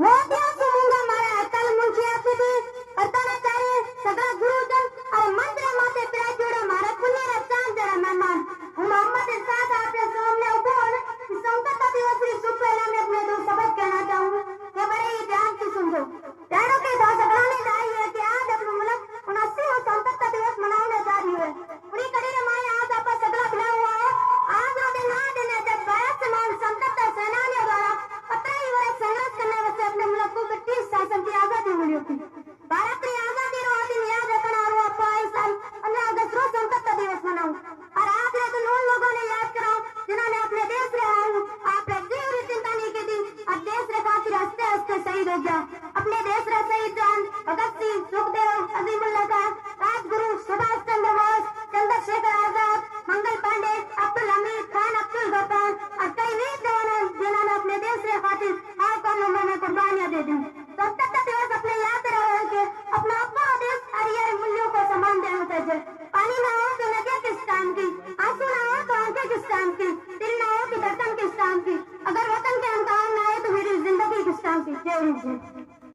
मोठ्या सुमुंगा मारा अटल मुंशी आपली करताना चाहिए सगळा गुरुजन और मंत्र माते प्यार जोड़ा मारा पुण्य रचान जरा मेहमान हम मोहम्मद के साथ आपके सामने उपवन संकट दिवस की शुभ पहला में अपने दो सबक कहना चाहूंगा कि बड़े ही ध्यान से सुनो यारों के दो सगराने जाई है कि आज अपने मुल्क 79वां संकट दिवस मनाने जा रही है पूरी कड़ी रे माए आज आपका सगला बुला हुआ है आज वो दिन आ दिन है जब भारत समान संकट सेनानियों द्वारा 15 वर्ष संघर्ष करने से अपने मुल्क को ब्रिटिश शासन की आजादी मिली थी भारत की आजादी रो दिन याद रखना और वो पाई साल 15 अगस्त रोज संकट दिवस मनाऊं और आज रे तो उन लोगों ने याद कराओ जिन्होंने अपने देश रे आप जीव री चिंता नहीं की थी और देश रे खातिर हंसते हंसते शहीद हो गया अपने देश रे शहीद जवान भगत सिंह सुखदेव अजीमुल्लाह खान राजगुरु सुभाष चंद्र बोस चंद्रशेखर आजाद मंगल पांडे अब्दुल हमीद खान अब्दुल गफ्फार और कई वीर जवान जिन्होंने अपने देश रे खातिर हर कानूनों में कुर्बानियां दे दी स्वतंत्रता दिवस अपने याद रहे कि अपना अपना देश हरियर मूल्यों को सम्मान देना चाहिए पानी ना हो तो नदियां किस काम की आंसू ना हो तो आंखें किस काम की दिल ना हो तो धड़कन किस काम की अगर वतन के अंकार ना आए तो मेरी जिंदगी किस काम की जय हिंद।